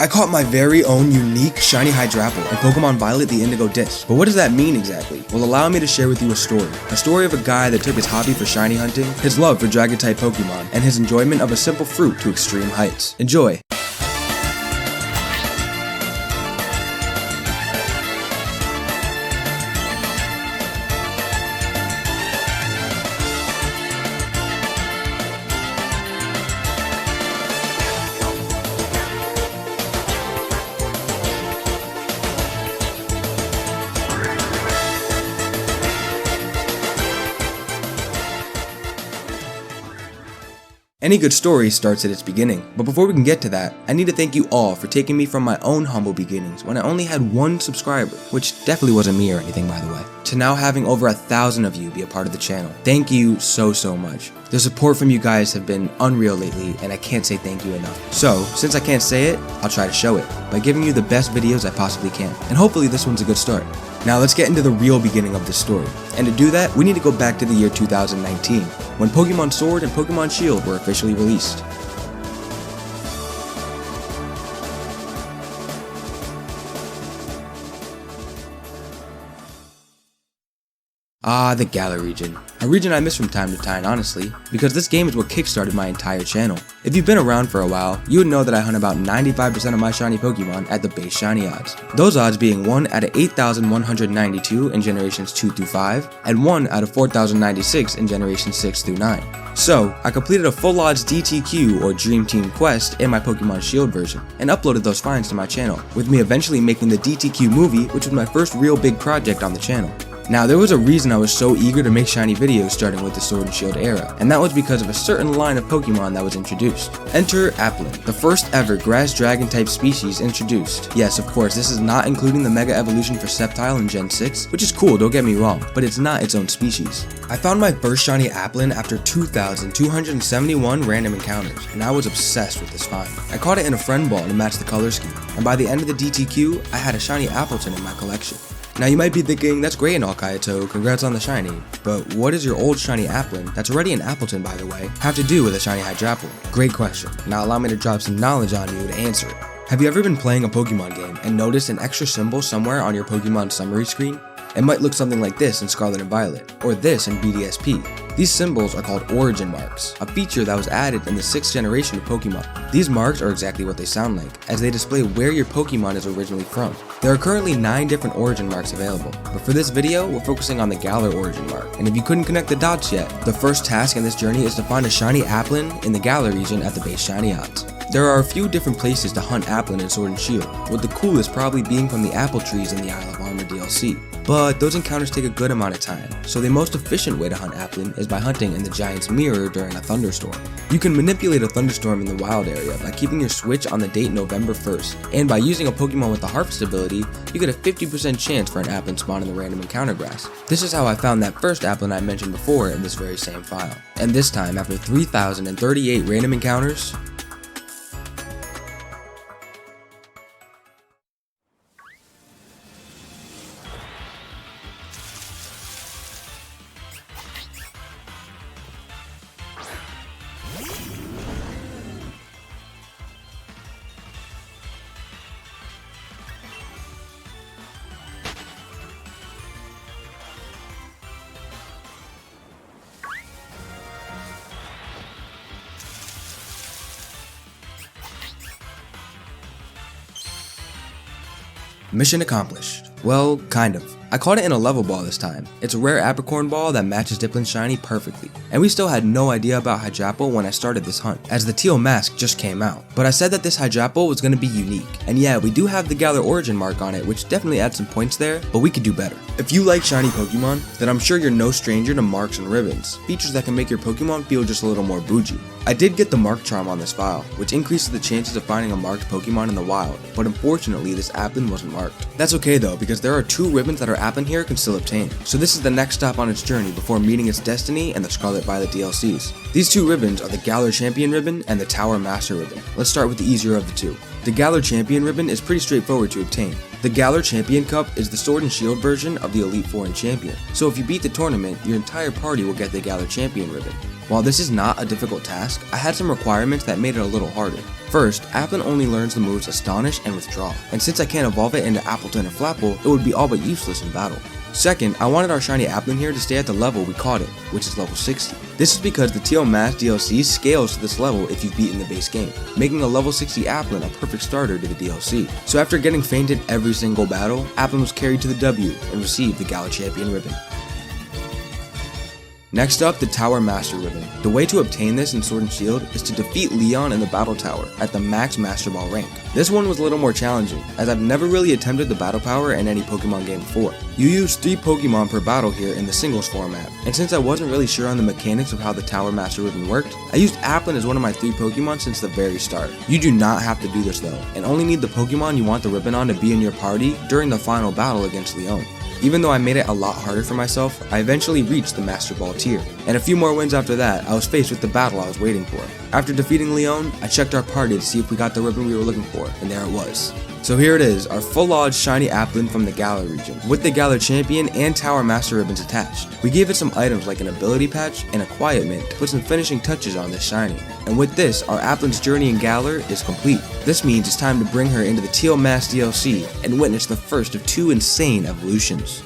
I caught my very own unique shiny Hydrapple in Pokemon Violet the Indigo Disk. But what does that mean exactly? Well, allow me to share with you a story of a guy that took his hobby for shiny hunting, his love for Dragon-type Pokemon, and his enjoyment of a simple fruit to extreme heights. Enjoy! Any good story starts at its beginning, but before we can get to that, I need to thank you all for taking me from my own humble beginnings when I only had 1 subscriber, which definitely wasn't me or anything by the way, to now having over 1,000 of you be a part of the channel. Thank you so much. The support from you guys have been unreal lately, and I can't say thank you enough. So, since I can't say it, I'll try to show it by giving you the best videos I possibly can, and hopefully this one's a good start. Now let's get into the real beginning of this story, and to do that, we need to go back to the year 2019, when Pokemon Sword and Pokemon Shield were officially released. Ah, the Galar region. A region I miss from time to time, honestly, because this game is what kickstarted my entire channel. If you've been around for a while, you would know that I hunt about 95% of my shiny Pokemon at the base shiny odds. Those odds being 1 out of 8,192 in generations 2 through 5, and 1 out of 4,096 in generations 6 through 9. So, I completed a full odds DTQ or Dream Team quest in my Pokemon Shield version, and uploaded those finds to my channel, with me eventually making the DTQ movie, which was my first real big project on the channel. Now, there was a reason I was so eager to make shiny videos starting with the Sword and Shield era, and that was because of a certain line of Pokemon that was introduced. Enter Applin, the first ever grass dragon type species introduced. Yes, of course, this is not including the Mega Evolution for Sceptile in Gen 6, which is cool, don't get me wrong, but it's not its own species. I found my first shiny Applin after 2,271 random encounters, and I was obsessed with this find. I caught it in a friend ball to match the color scheme, and by the end of the DTQ, I had a shiny Appleton in my collection. Now you might be thinking, that's great and all Kaiyato, congrats on the shiny, but what does your old shiny Applin, that's already an Appleton by the way, have to do with a shiny Hydrapple? Great question. Now allow me to drop some knowledge on you to answer it. Have you ever been playing a Pokemon game and noticed an extra symbol somewhere on your Pokemon summary screen? It might look something like this in Scarlet and Violet, or this in BDSP. These symbols are called origin marks, a feature that was added in the 6th generation of Pokemon. These marks are exactly what they sound like, as they display where your Pokemon is originally from. There are currently 9 different origin marks available, but for this video, we're focusing on the Galar origin mark. And if you couldn't connect the dots yet, the first task in this journey is to find a shiny Applin in the Galar region at the base shiny odds. There are a few different places to hunt Applin in Sword and Shield, with the coolest probably being from the apple trees in the Isle of Armor DLC. But those encounters take a good amount of time, so the most efficient way to hunt Applin is by hunting in the Giant's Mirror during a thunderstorm. You can manipulate a thunderstorm in the wild area by keeping your switch on the date November 1st, and by using a Pokemon with the Harvest ability, you get a 50% chance for an Applin spawn in the random encounter grass. This is how I found that first Applin I mentioned before in this very same file. And this time, after 3,038 random encounters, mission accomplished. Well, kind of. I caught it in a level ball this time. It's a rare apricorn ball that matches Dipplin's shiny perfectly. And we still had no idea about Hydrapple when I started this hunt, as the Teal Mask just came out. But I said that this Hydrapple was going to be unique. And yeah, we do have the Galar origin mark on it, which definitely adds some points there, but we could do better. If you like shiny Pokemon, then I'm sure you're no stranger to marks and ribbons, features that can make your Pokemon feel just a little more bougie. I did get the mark charm on this file, which increases the chances of finding a marked Pokemon in the wild, but unfortunately this Applin wasn't marked. That's okay though, because there are 2 ribbons that are Applin here can still obtain, so this is the next stop on its journey before meeting its destiny and the Scarlet Violet DLCs. These 2 ribbons are the Galar Champion ribbon and the Tower Master ribbon. Let's start with the easier of the 2. The Galar Champion ribbon is pretty straightforward to obtain. The Galar Champion Cup is the Sword and Shield version of the Elite Four and Champion, so if you beat the tournament, your entire party will get the Galar Champion ribbon. While this is not a difficult task, I had some requirements that made it a little harder. First, Applin only learns the moves Astonish and Withdraw, and since I can't evolve it into Appleton or Flapple, it would be all but useless in battle. Second, I wanted our shiny Applin here to stay at the level we caught it, which is level 60. This is because the Teal Mask DLC scales to this level if you've beaten the base game, making a level 60 Applin a perfect starter to the DLC. So after getting fainted every single battle, Applin was carried to the W and received the Galar Champion ribbon. Next up, the Tower Master ribbon. The way to obtain this in Sword and Shield is to defeat Leon in the Battle Tower at the max Master Ball rank. This one was a little more challenging, as I've never really attempted the Battle Power in any Pokemon game before. You use 3 Pokemon per battle here in the singles format, and since I wasn't really sure on the mechanics of how the Tower Master ribbon worked, I used Applin as one of my 3 Pokemon since the very start. You do not have to do this though, and only need the Pokemon you want the ribbon on to be in your party during the final battle against Leon. Even though I made it a lot harder for myself, I eventually reached the Master Ball tier, and a few more wins after that, I was faced with the battle I was waiting for. After defeating Leon, I checked our party to see if we got the ribbon we were looking for, and there it was. So here it is, our full-odd shiny Applin from the Galar region, with the Galar Champion and Tower Master ribbons attached. We gave it some items like an ability patch and a quiet mint to put some finishing touches on this shiny. And with this, our Applin's journey in Galar is complete. This means it's time to bring her into the Teal Mask DLC and witness the first of 2 insane evolutions.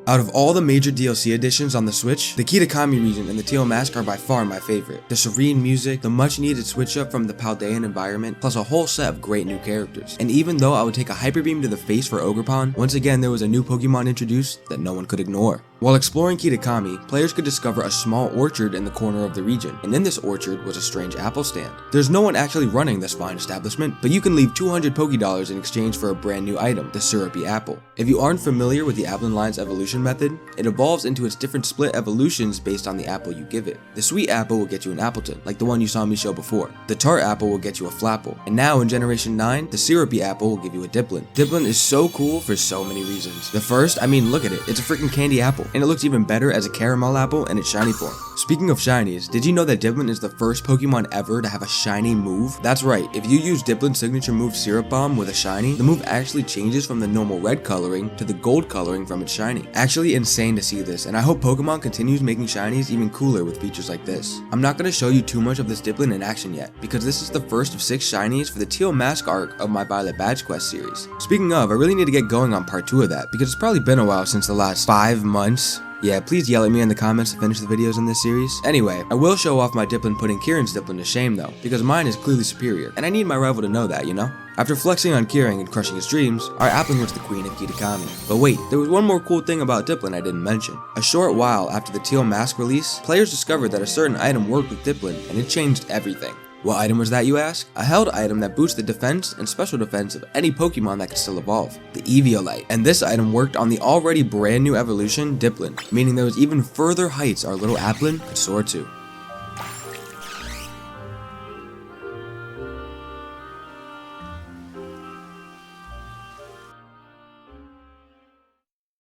Out of all the major DLC additions on the Switch, the Kitakami region and the Teal Mask are by far my favorite. The serene music, the much needed switch up from the Paldean environment, plus a whole set of great new characters. And even though I would take a Hyper Beam to the face for Ogerpon, once again there was a new Pokemon introduced that no one could ignore. While exploring Kitakami, players could discover a small orchard in the corner of the region, and in this orchard was a strange apple stand. There's no one actually running this fine establishment, but you can leave 200 Pokédollars in exchange for a brand new item, the Syrupy Apple. If you aren't familiar with the Applin Line's evolution method, it evolves into its different split evolutions based on the apple you give it. The Sweet Apple will get you an Appleton, like the one you saw me show before. The Tart Apple will get you a Flapple, and now in Generation 9, the Syrupy Apple will give you a Dipplin. Dipplin is so cool for so many reasons. The first, I mean look at it, it's a freaking candy apple, and it looks even better as a caramel apple in its shiny form. Speaking of shinies, did you know that Dipplin is the first Pokemon ever to have a shiny move? That's right, if you use Dipplin's signature move Syrup Bomb with a shiny, the move actually changes from the normal red coloring to the gold coloring from its shiny. Actually insane to see this, and I hope Pokemon continues making shinies even cooler with features like this. I'm not going to show you too much of this Dipplin in action yet, because this is the first of 6 shinies for the Teal Mask arc of my Violet Badge Quest series. Speaking of, I really need to get going on part 2 of that, because it's probably been a while since the last 5 months. Yeah, please yell at me in the comments to finish the videos in this series. Anyway, I will show off my Dipplin putting Kieran's Dipplin to shame though, because mine is clearly superior, and I need my rival to know that, you know? After flexing on Kieran and crushing his dreams, our Applin was the queen of Kitakami. But wait, there was one more cool thing about Dipplin I didn't mention. A short while after the Teal Mask release, players discovered that a certain item worked with Dipplin, and it changed everything. What item was that, you ask? A held item that boosts the defense and special defense of any Pokemon that can still evolve, the Eviolite. And this item worked on the already brand new evolution, Dipplin, meaning there was even further heights our little Applin could soar to.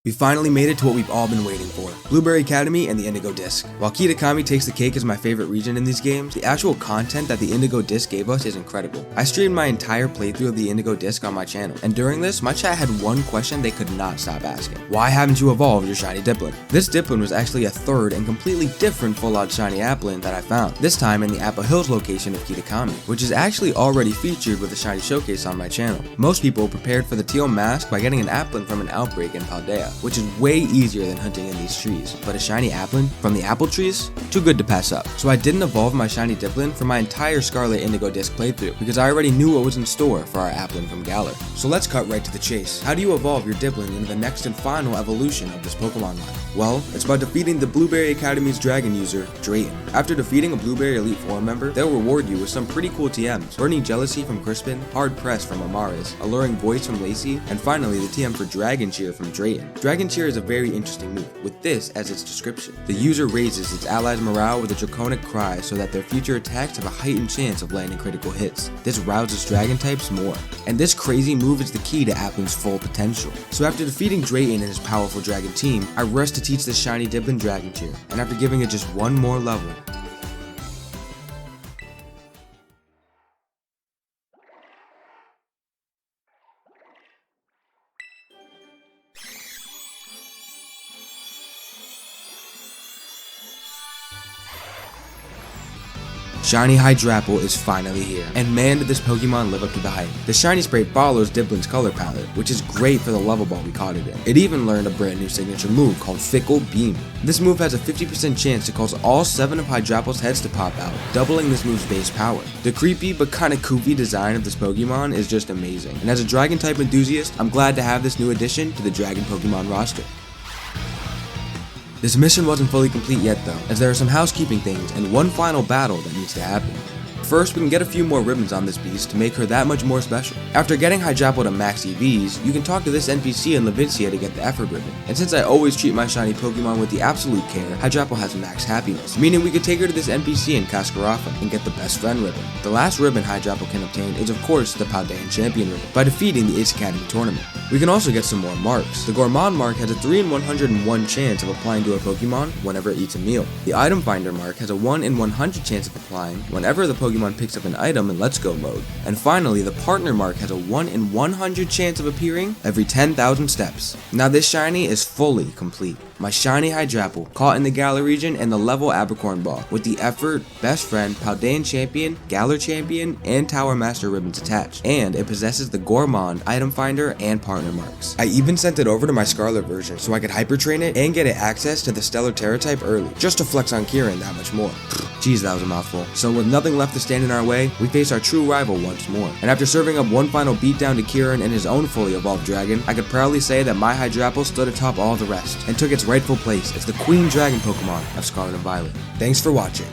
We finally made it to what we've all been waiting for, Blueberry Academy and the Indigo Disk. While Kitakami takes the cake as my favorite region in these games, the actual content that the Indigo Disk gave us is incredible. I streamed my entire playthrough of the Indigo Disk on my channel, and during this, my chat had one question they could not stop asking. Why haven't you evolved your shiny Dipplin? This Dipplin was actually a third and completely different full-out shiny Applin that I found, this time in the Apple Hills location of Kitakami, which is actually already featured with a shiny showcase on my channel. Most people prepared for the Teal Mask by getting an Applin from an outbreak in Paldea, which is way easier than hunting in these trees, but a shiny Applin from the apple trees? Too good to pass up. So I didn't evolve my shiny Dipplin for my entire Scarlet Indigo Disk playthrough, because I already knew what was in store for our Applin from Galar. So let's cut right to the chase. How do you evolve your Dipplin into the next and final evolution of this Pokemon line? Well, it's by defeating the Blueberry Academy's dragon user, Drayton. After defeating a Blueberry Elite Four member, they'll reward you with some pretty cool TMs, Burning Jealousy from Crispin, Hard Press from Amaris, Alluring Voice from Lacey, and finally the TM for Dragon Cheer from Drayton. Dragon Cheer is a very interesting move, with this as its description. The user raises its allies' morale with a draconic cry so that their future attacks have a heightened chance of landing critical hits. This rouses dragon types more. And this crazy move is the key to Applin's full potential. So after defeating Drayton and his powerful dragon team, I rushed to teach this shiny Dipplin Dragon Cheer, and after giving it just one more level, Shiny Hydrapple is finally here, and man did this Pokemon live up to the hype. The shiny Sprite follows Dipplin's color palette, which is great for the level ball we caught it in. It even learned a brand new signature move called Fickle Beam. This move has a 50% chance to cause all 7 of Hydrapple's heads to pop out, doubling this move's base power. The creepy but kinda goofy design of this Pokemon is just amazing, and as a Dragon type enthusiast, I'm glad to have this new addition to the Dragon Pokemon roster. This mission wasn't fully complete yet though, as there are some housekeeping things and one final battle that needs to happen. First, we can get a few more ribbons on this beast to make her that much more special. After getting Hydrapple to max EVs, you can talk to this NPC in Levincia to get the effort ribbon. And since I always treat my shiny Pokemon with the absolute care, Hydrapple has max happiness, meaning we could take her to this NPC in Cascarafa and get the best friend ribbon. The last ribbon Hydrapple can obtain is of course the Paldean Champion ribbon, by defeating the Ace Academy tournament. We can also get some more marks. The Gourmand mark has a 3 in 101 chance of applying to a Pokemon whenever it eats a meal. The Item Finder mark has a 1 in 100 chance of applying whenever the Pokemon picks up an item in Let's Go mode. And finally, the Partner mark has a 1 in 100 chance of appearing every 10,000 steps. Now this shiny is fully complete. My shiny Hydrapple, caught in the Galar region and the level Abercorn Ball, with the Effort, Best Friend, Paldean Champion, Galar Champion, and Tower Master ribbons attached. And it possesses the Gourmand, Item Finder, and Partner marks. I even sent it over to my Scarlet version so I could hyper train it and get it access to the Stellar Terra type early, just to flex on Kieran that much more. Jeez, that was a mouthful. So with nothing left to stand in our way, we face our true rival once more. And after serving up one final beatdown to Kieran and his own fully evolved dragon, I could proudly say that my Hydrapple stood atop all the rest, and took its rightful place as the Queen Dragon Pokemon of Scarlet and Violet. Thanks for watching.